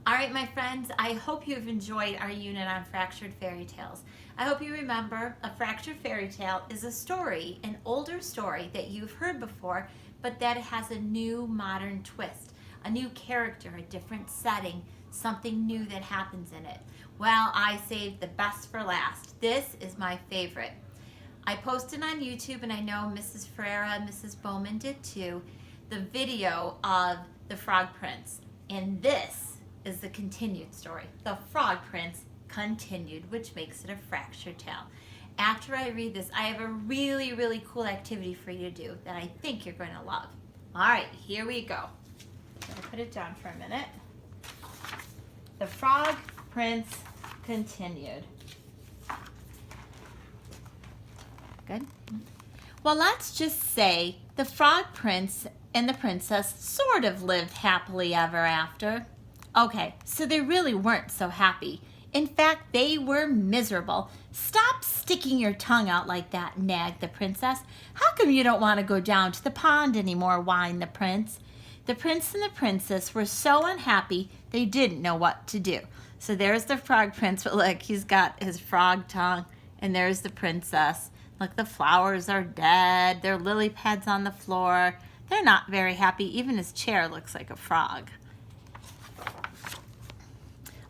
All right, my friends, I hope you've enjoyed our unit on fractured fairy tales. I hope you remember a fractured fairy tale is a story, an older story that you've heard before, but that has a new modern twist, a new character, a different setting, something new that happens in it. Well, I saved the best for last. This is my favorite. I posted on YouTube, and I know Mrs. Ferreira and Mrs. Bowman did too, the video of the Frog Prince. And this is the continued story. The Frog Prince continued, which makes it a fractured tale. After I read this, I have a really, really cool activity for you to do that I think you're going to love. All right, here we go. I'm going to put it down for a minute. The Frog Prince continued. Good. Well, let's just say the Frog Prince and the princess sort of lived happily ever after. Okay, so they really weren't so happy. In fact, they were miserable. Stop sticking your tongue out like that, nagged the princess. How come you don't want to go down to the pond anymore, whined the prince. The prince and the princess were so unhappy they didn't know what to do. So there's the Frog Prince, but look, he's got his frog tongue, and there's the princess. Look, the flowers are dead. There are lily pads on the floor. They're not very happy. Even his chair looks like a frog.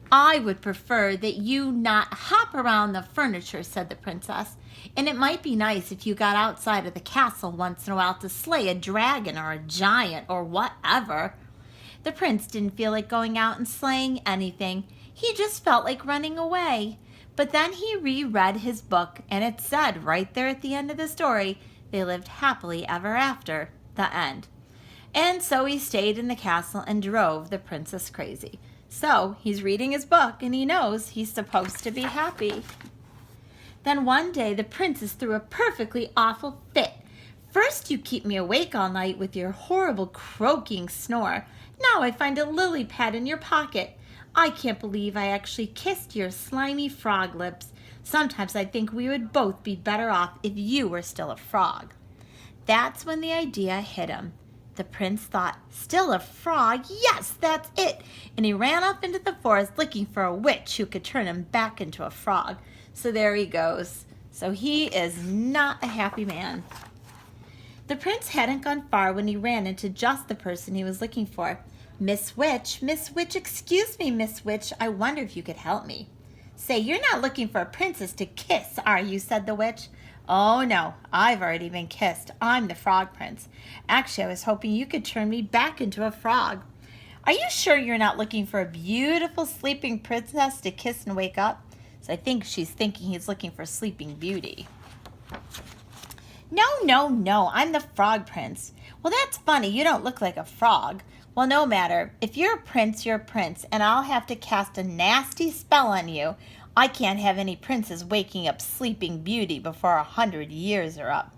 I would prefer that you not hop around the furniture, said the princess. And it might be nice if you got outside of the castle once in a while to slay a dragon or a giant or whatever. The prince didn't feel like going out and slaying anything. He just felt like running away. But then he reread his book, and it said right there at the end of the story, they lived happily ever after, the end. And so he stayed in the castle and drove the princess crazy. So he's reading his book, and he knows he's supposed to be happy. Then one day the princess threw a perfectly awful fit. First you keep me awake all night with your horrible croaking snore. Now I find a lily pad in your pocket. I can't believe I actually kissed your slimy frog lips. Sometimes I think we would both be better off if you were still a frog. That's when the idea hit him. The prince thought, still a frog? Yes, that's it. And he ran off into the forest looking for a witch who could turn him back into a frog. So there he goes. So he is not a happy man. The prince hadn't gone far when he ran into just the person he was looking for. Miss Witch, excuse me, Miss Witch, I wonder if you could help me. Say, you're not looking for a princess to kiss, are you? Said the witch. Oh no, I've already been kissed. I'm the Frog Prince. Actually, I was hoping you could turn me back into a frog. Are you sure you're not looking for a beautiful sleeping princess to kiss and wake up? So I think she's thinking he's looking for Sleeping Beauty. No, I'm the Frog Prince. Well, that's funny. You don't look like a frog. Well, no matter. If you're a prince, you're a prince, and I'll have to cast a nasty spell on you. I can't have any princes waking up Sleeping Beauty before 100 years are up.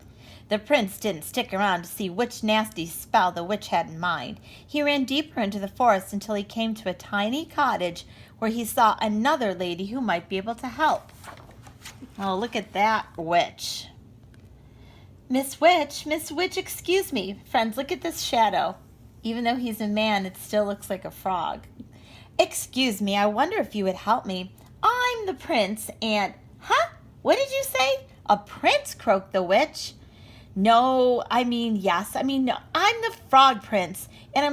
The prince didn't stick around to see which nasty spell the witch had in mind. He ran deeper into the forest until he came to a tiny cottage where he saw another lady who might be able to help. Oh, look at that witch. Miss Witch, excuse me. Friends, look at this shadow. Even though he's a man, it still looks like a frog. Excuse me, I wonder if you would help me. I'm the prince, and... Huh? What did you say? A prince, croaked the witch. No, yes. No, I'm the Frog Prince, and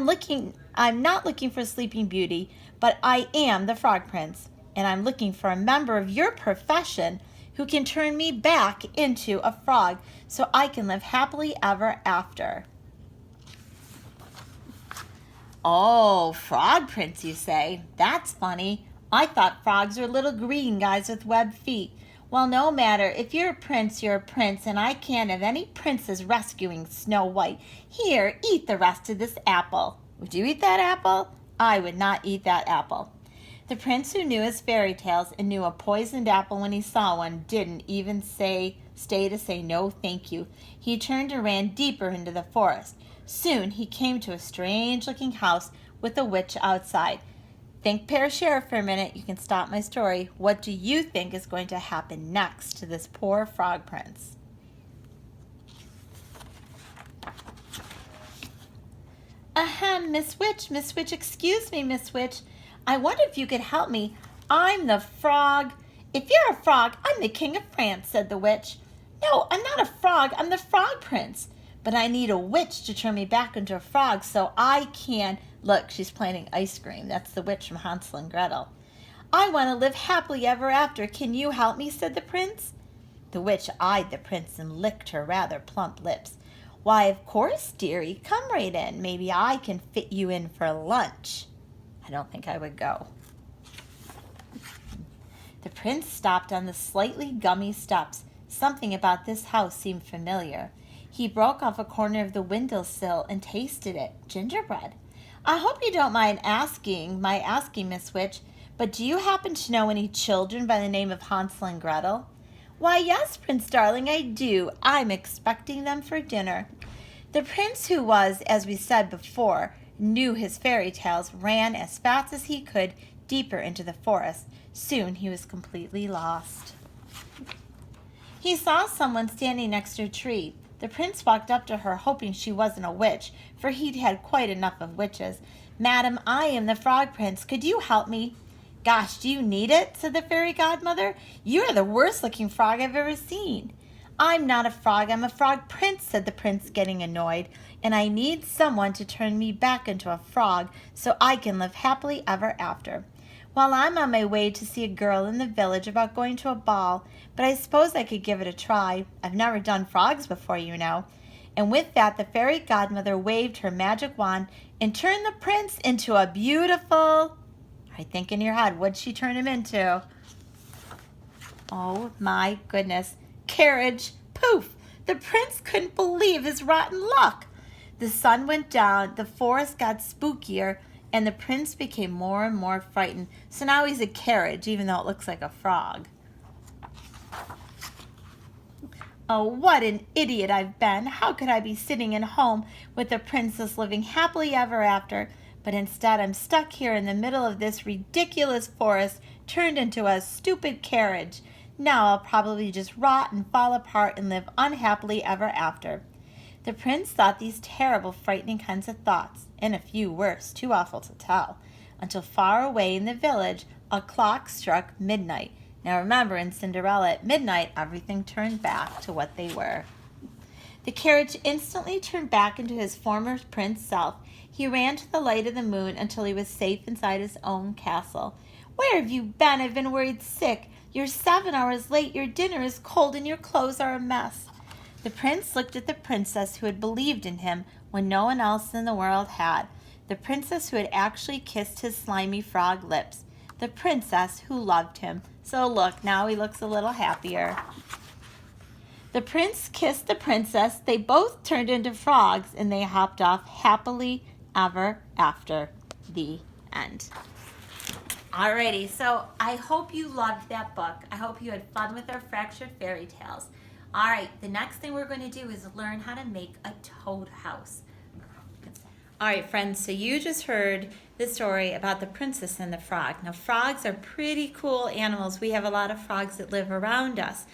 I'm not looking for Sleeping Beauty, but I am the Frog Prince, and I'm looking for a member of your profession who can turn me back into a frog so I can live happily ever after. Oh, Frog Prince, you say? That's funny. I thought frogs were little green guys with webbed feet. Well, no matter. If you're a prince, you're a prince, and I can't have any princess rescuing Snow White. Here, eat the rest of this apple. Would you eat that apple? I would not eat that apple. The prince, who knew his fairy tales and knew a poisoned apple when he saw one, didn't even stay to say no thank you. He turned and ran deeper into the forest. Soon he came to a strange-looking house with a witch outside. Think Pear-Sheriff for a minute. You can stop my story. What do you think is going to happen next to this poor Frog Prince? Ahem, Miss Witch, excuse me, Miss Witch. I wonder if you could help me. I'm the frog. If you're a frog, I'm the king of France, said the witch. No, I'm not a frog. I'm the frog prince. But I need a witch to turn me back into a frog so I can... Look, she's planting ice cream. That's the witch from Hansel and Gretel. I want to live happily ever after. Can you help me, said the prince. The witch eyed the prince and licked her rather plump lips. Why, of course, dearie. Come right in. Maybe I can fit you in for lunch. I don't think I would go. The prince stopped on the slightly gummy steps. Something about this house seemed familiar. He broke off a corner of the windowsill and tasted it. Gingerbread. I hope you don't mind asking, Miss Witch, but do you happen to know any children by the name of Hansel and Gretel? Why, yes, Prince Darling, I do. I'm expecting them for dinner. The prince, who was, as we said before, knew his fairy tales, ran as fast as he could deeper into the forest. Soon he was completely lost. He saw someone standing next to a tree. The prince walked up to her, hoping she wasn't a witch, for he'd had quite enough of witches. Madam, I am the frog prince. Could you help me? Gosh, do you need it? Said the fairy godmother. You're the worst looking frog I've ever seen. I'm not a frog, I'm a frog prince, said the prince, getting annoyed, and I need someone to turn me back into a frog so I can live happily ever after. Well, I'm on my way to see a girl in the village about going to a ball, but I suppose I could give it a try. I've never done frogs before, you know. And with that, the fairy godmother waved her magic wand and turned the prince into a beautiful... I think in your head, what'd she turn him into? Oh my goodness. Carriage. Poof! The prince couldn't believe his rotten luck. The sun went down, the forest got spookier, and the prince became more and more frightened. So now he's a carriage, even though it looks like a frog. Oh, what an idiot I've been. How could I be sitting at home with the princess living happily ever after? But instead I'm stuck here in the middle of this ridiculous forest, turned into a stupid carriage. Now I'll probably just rot and fall apart and live unhappily ever after. The prince thought these terrible, frightening kinds of thoughts, and a few worse, too awful to tell, until far away in the village a clock struck midnight. Now remember, in Cinderella, at midnight, everything turned back to what they were. The carriage instantly turned back into his former prince self. He ran to the light of the moon until he was safe inside his own castle. Where have you been? I've been worried sick. You're 7 hours late, your dinner is cold, and your clothes are a mess. The prince looked at the princess who had believed in him when no one else in the world had. The princess who had actually kissed his slimy frog lips. The princess who loved him. So look, now he looks a little happier. The prince kissed the princess. They both turned into frogs, and they hopped off happily ever after. The end. Alrighty, so I hope you loved that book. I hope you had fun with our Fractured Fairy Tales. Alright, the next thing we're going to do is learn how to make a toad house. Alright friends, so you just heard the story about the princess and the frog. Now frogs are pretty cool animals. We have a lot of frogs that live around us.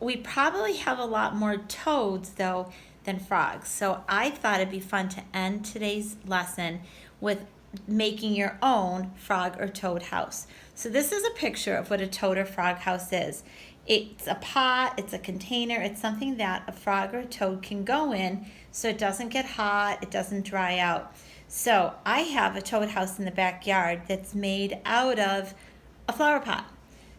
We probably have a lot more toads though than frogs. So I thought it'd be fun to end today's lesson with making your own frog or toad house. So this is a picture of what a toad or frog house is. It's a pot, it's a container, it's something that a frog or a toad can go in so it doesn't get hot, it doesn't dry out. So I have a toad house in the backyard that's made out of a flower pot.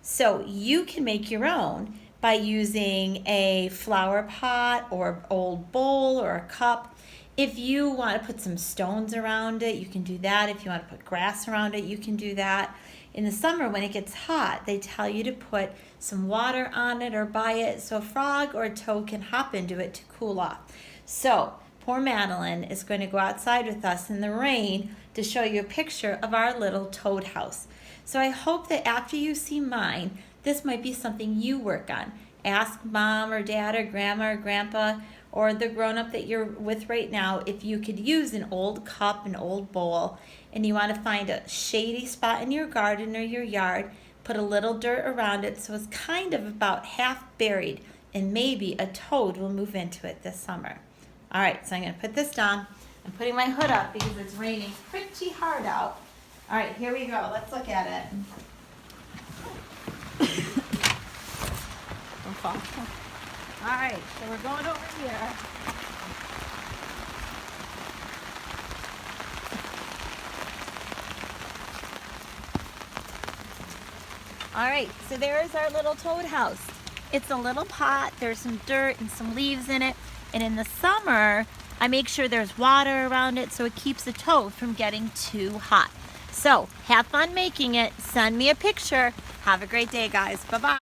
So you can make your own by using a flower pot or old bowl or a cup. If you want to put some stones around it, you can do that. If you want to put grass around it, you can do that. In the summer, when it gets hot, they tell you to put some water on it or by it so a frog or a toad can hop into it to cool off. So poor Madeline is going to go outside with us in the rain to show you a picture of our little toad house. So I hope that after you see mine, this might be something you work on. Ask mom or dad or grandma or grandpa or the grown-up that you're with right now if you could use an old cup, an old bowl, and you want to find a shady spot in your garden or your yard, put a little dirt around it so it's kind of about half buried, and maybe a toad will move into it this summer. All right, so I'm going to put this down. I'm putting my hood up because it's raining pretty hard out. All right, here we go. Let's look at it. Don't fall. All right, so we're going over here. All right, so there's our little toad house. It's a little pot. There's some dirt and some leaves in it. And in the summer, I make sure there's water around it so it keeps the toad from getting too hot. So have fun making it. Send me a picture. Have a great day, guys. Bye-bye.